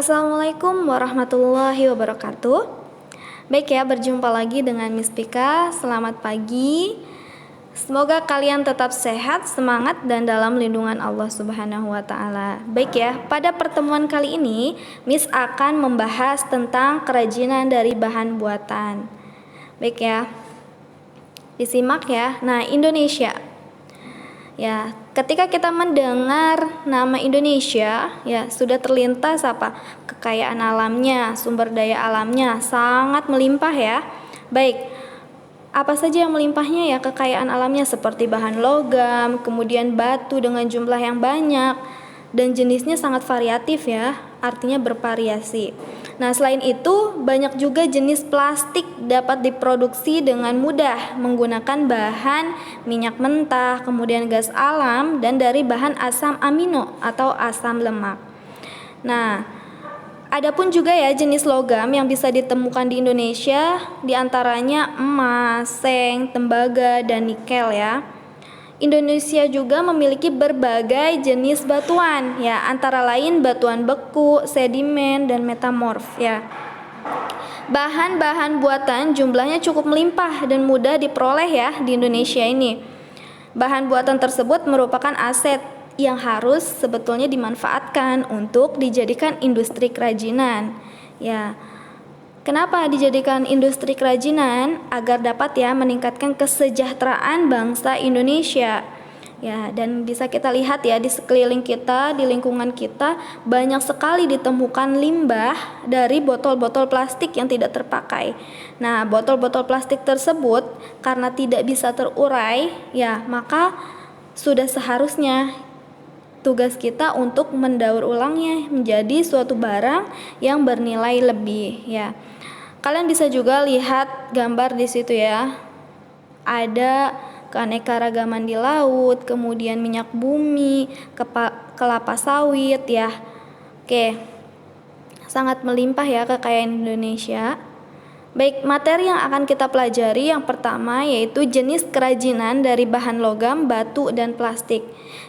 Assalamualaikum warahmatullahi wabarakatuh. Baik ya, berjumpa lagi dengan Miss Pika. Selamat pagi. Semoga kalian tetap sehat, semangat, dan dalam lindungan Allah Subhanahu wa Ta'ala. Baik ya, pada pertemuan kali ini Miss akan membahas tentang kerajinan dari bahan buatan. Baik ya, disimak ya. Nah, Indonesia. Ya, ketika kita mendengar nama Indonesia, ya sudah terlintas apa? Kekayaan alamnya, sumber daya alamnya sangat melimpah ya. Baik, apa saja yang melimpahnya ya? Kekayaan alamnya seperti bahan logam, kemudian batu dengan jumlah yang banyak, dan jenisnya sangat variatif ya, artinya bervariasi. Nah, selain itu banyak juga jenis plastik dapat diproduksi dengan mudah menggunakan bahan minyak mentah, kemudian gas alam, dan dari bahan asam amino atau asam lemak. Nah, adapun juga ya jenis logam yang bisa ditemukan di Indonesia, diantaranya emas, seng, tembaga, dan nikel ya. Indonesia juga memiliki berbagai jenis batuan ya, antara lain batuan beku, sedimen, dan metamorf ya. Bahan-bahan buatan jumlahnya cukup melimpah dan mudah diperoleh ya di Indonesia ini. Bahan buatan tersebut merupakan aset yang harus sebetulnya dimanfaatkan untuk dijadikan industri kerajinan ya. Kenapa dijadikan industri kerajinan? Agar dapat ya meningkatkan kesejahteraan bangsa Indonesia. Ya, dan bisa kita lihat ya di sekeliling kita, di lingkungan kita banyak sekali ditemukan limbah dari botol-botol plastik yang tidak terpakai. Nah, botol-botol plastik tersebut karena tidak bisa terurai, ya, maka sudah seharusnya tugas kita untuk mendaur ulangnya menjadi suatu barang yang bernilai lebih ya. Kalian bisa juga lihat gambar di situ ya. Ada keanekaragaman di laut, kemudian minyak bumi, kelapa sawit ya. Oke. Sangat melimpah ya kekayaan Indonesia. Baik, materi yang akan kita pelajari yang pertama yaitu jenis kerajinan dari bahan logam, batu, dan plastik.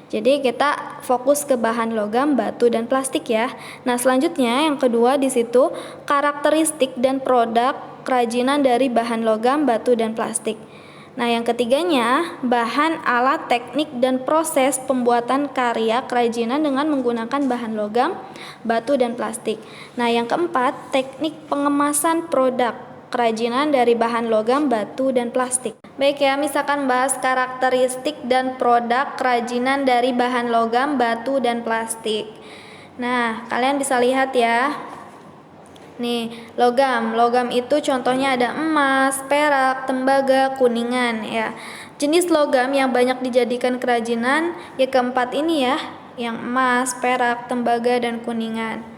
Jadi kita fokus ke bahan logam, batu, dan plastik ya. Nah, selanjutnya yang kedua di situ karakteristik dan produk kerajinan dari bahan logam, batu, dan plastik. Nah, yang ketiganya bahan, alat, teknik, dan proses pembuatan karya kerajinan dengan menggunakan bahan logam, batu, dan plastik. Nah, yang keempat teknik pengemasan produk kerajinan dari bahan logam, batu, dan plastik. Baik ya, misalkan bahas karakteristik dan produk kerajinan dari bahan logam, batu, dan plastik. Nah, kalian bisa lihat ya. Nih, logam itu contohnya ada emas, perak, tembaga, kuningan ya. Jenis logam yang banyak dijadikan kerajinan ya keempat ini ya, yang emas, perak, tembaga, dan kuningan.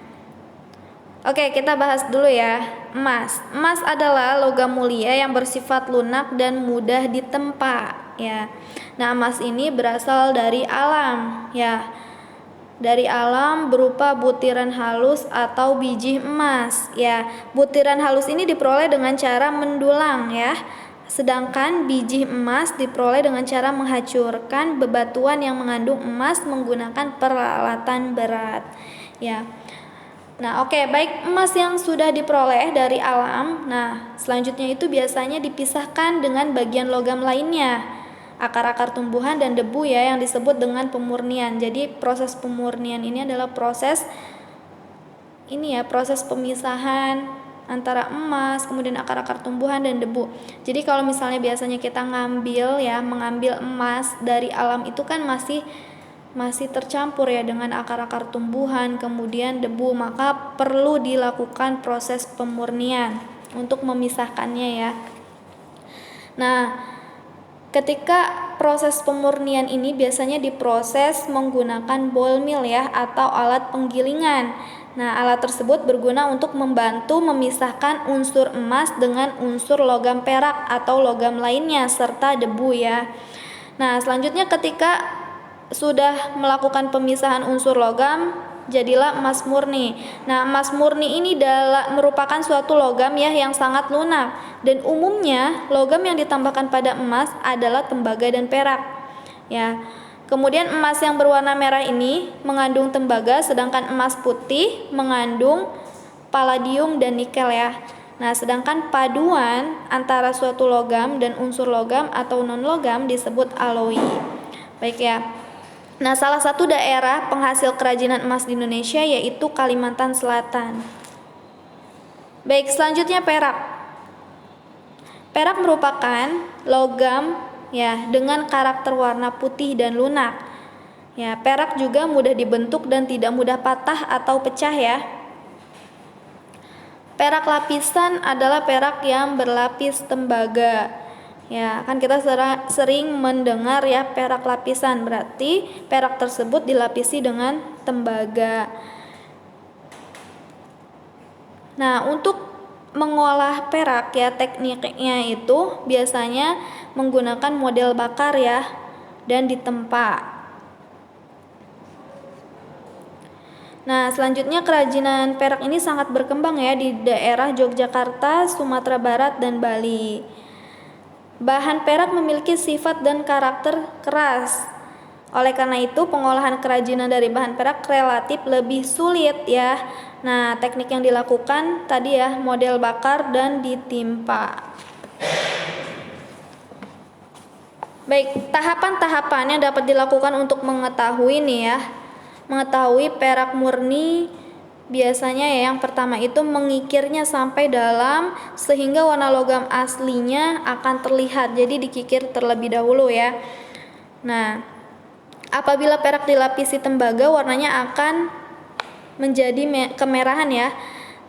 Oke, kita bahas dulu ya. Emas. Emas adalah logam mulia yang bersifat lunak dan mudah ditempa ya. Nah, emas ini berasal dari alam ya. Dari alam berupa butiran halus atau biji emas ya. Butiran halus ini diperoleh dengan cara mendulang ya. Sedangkan biji emas diperoleh dengan cara menghancurkan bebatuan yang mengandung emas menggunakan peralatan berat ya. Nah, oke, baik emas yang sudah diperoleh dari alam. Nah, selanjutnya itu biasanya dipisahkan dengan bagian logam lainnya, akar-akar tumbuhan dan debu ya, yang disebut dengan pemurnian. Jadi proses pemurnian ini adalah proses pemisahan antara emas, kemudian akar-akar tumbuhan dan debu. Jadi kalau misalnya biasanya kita mengambil emas dari alam itu kan masih tercampur ya dengan akar-akar tumbuhan, kemudian debu, maka perlu dilakukan proses pemurnian untuk memisahkannya ya. Nah, ketika proses pemurnian ini biasanya diproses menggunakan ball mill ya atau alat penggilingan. Nah, alat tersebut berguna untuk membantu memisahkan unsur emas dengan unsur logam perak atau logam lainnya serta debu ya. Nah, selanjutnya ketika sudah melakukan pemisahan unsur logam, jadilah emas murni. Nah, emas murni ini merupakan suatu logam ya yang sangat lunak, dan umumnya logam yang ditambahkan pada emas adalah tembaga dan perak. Ya. Kemudian emas yang berwarna merah ini mengandung tembaga, sedangkan emas putih mengandung palladium dan nikel ya. Nah, sedangkan paduan antara suatu logam dan unsur logam atau non-logam disebut alloy. Baik ya. Nah, salah satu daerah penghasil kerajinan emas di Indonesia yaitu Kalimantan Selatan. Baik, selanjutnya perak. Perak merupakan logam ya dengan karakter warna putih dan lunak. Ya, perak juga mudah dibentuk dan tidak mudah patah atau pecah ya. Perak lapisan adalah perak yang berlapis tembaga. Ya, kan kita sering mendengar ya perak lapisan, berarti perak tersebut dilapisi dengan tembaga. Nah, untuk mengolah perak ya tekniknya itu biasanya menggunakan model bakar ya dan ditempa. Nah, selanjutnya kerajinan perak ini sangat berkembang ya di daerah Yogyakarta, Sumatera Barat dan Bali. Bahan perak memiliki sifat dan karakter keras. Oleh karena itu, pengolahan kerajinan dari bahan perak relatif lebih sulit ya. Nah, teknik yang dilakukan tadi ya, model bakar dan ditimpa. Baik, tahapan-tahapan yang dapat dilakukan untuk mengetahui nih ya. Mengetahui perak murni biasanya ya, yang pertama itu mengikirnya sampai dalam sehingga warna logam aslinya akan terlihat. Jadi dikikir terlebih dahulu ya. Nah, apabila perak dilapisi tembaga warnanya akan menjadi kemerahan ya.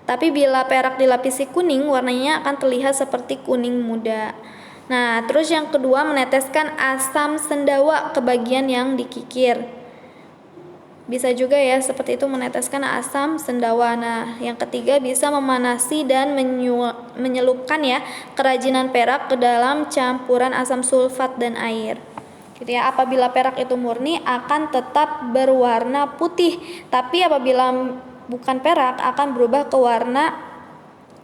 Tapi bila perak dilapisi kuning warnanya akan terlihat seperti kuning muda. Nah, terus yang kedua meneteskan asam sendawa ke bagian yang dikikir. Bisa juga ya seperti itu meneteskan asam sendawa. Nah, yang ketiga bisa memanasi dan menyelupkan ya kerajinan perak ke dalam campuran asam sulfat dan air. Gitu ya. Apabila perak itu murni akan tetap berwarna putih, tapi apabila bukan perak akan berubah ke warna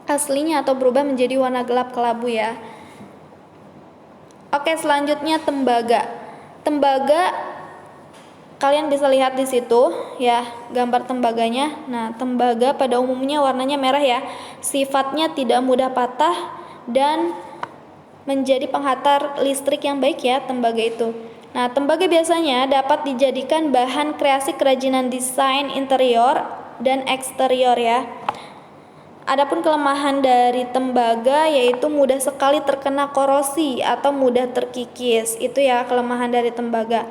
aslinya atau berubah menjadi warna gelap kelabu ya. Oke, selanjutnya tembaga. Tembaga kalian bisa lihat di situ ya gambar tembaganya. Nah, tembaga pada umumnya warnanya merah ya. Sifatnya tidak mudah patah dan menjadi penghantar listrik yang baik ya tembaga itu. Nah, tembaga biasanya dapat dijadikan bahan kreasi kerajinan desain interior dan eksterior ya. Adapun kelemahan dari tembaga yaitu mudah sekali terkena korosi atau mudah terkikis. Itu ya kelemahan dari tembaga.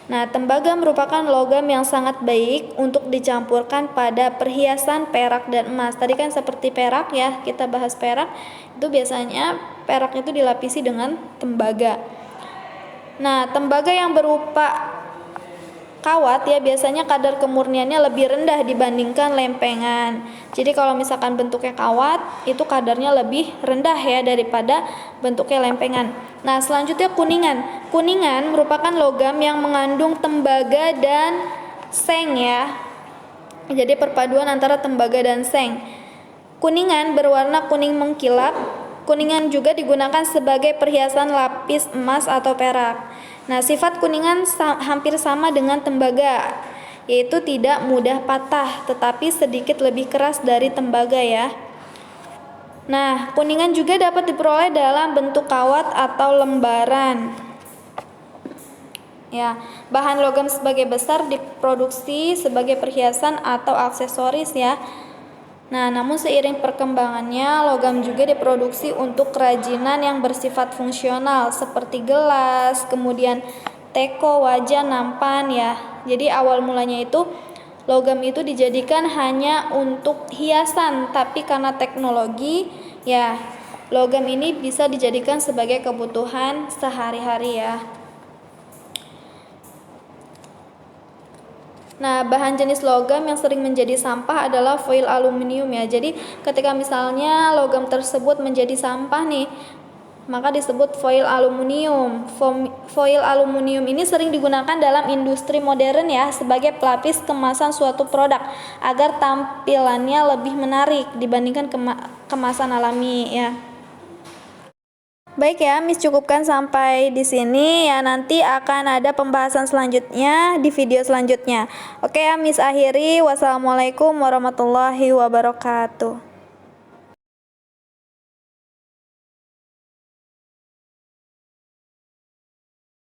Nah, tembaga merupakan logam yang sangat baik untuk dicampurkan pada perhiasan perak dan emas. Tadi kan seperti perak ya, kita bahas perak. Itu biasanya perak itu dilapisi dengan tembaga. Nah, tembaga yang berupa kawat ya biasanya kadar kemurniannya lebih rendah dibandingkan lempengan. Jadi kalau misalkan bentuknya kawat itu kadarnya lebih rendah ya daripada bentuknya lempengan. Nah, selanjutnya kuningan. Kuningan merupakan logam yang mengandung tembaga dan seng ya. Jadi perpaduan antara tembaga dan seng. Kuningan berwarna kuning mengkilap. Kuningan juga digunakan sebagai perhiasan lapis emas atau perak. Nah, sifat kuningan hampir sama dengan tembaga, yaitu tidak mudah patah, tetapi sedikit lebih keras dari tembaga ya. Nah, kuningan juga dapat diperoleh dalam bentuk kawat atau lembaran. Ya, bahan logam sebagai besar diproduksi sebagai perhiasan atau aksesoris ya. Nah, namun seiring perkembangannya, logam juga diproduksi untuk kerajinan yang bersifat fungsional seperti gelas, kemudian teko, wajan, nampan ya. Jadi awal mulanya itu logam itu dijadikan hanya untuk hiasan, tapi karena teknologi ya, logam ini bisa dijadikan sebagai kebutuhan sehari-hari ya. Nah, bahan jenis logam yang sering menjadi sampah adalah foil aluminium ya. Jadi ketika misalnya logam tersebut menjadi sampah nih, maka disebut foil aluminium. Foil aluminium ini sering digunakan dalam industri modern ya sebagai pelapis kemasan suatu produk agar tampilannya lebih menarik dibandingkan kemasan alami ya. Baik ya, Miss cukupkan sampai di sini ya. Nanti akan ada pembahasan selanjutnya di video selanjutnya. Oke ya, Miss akhiri. Wassalamualaikum warahmatullahi wabarakatuh.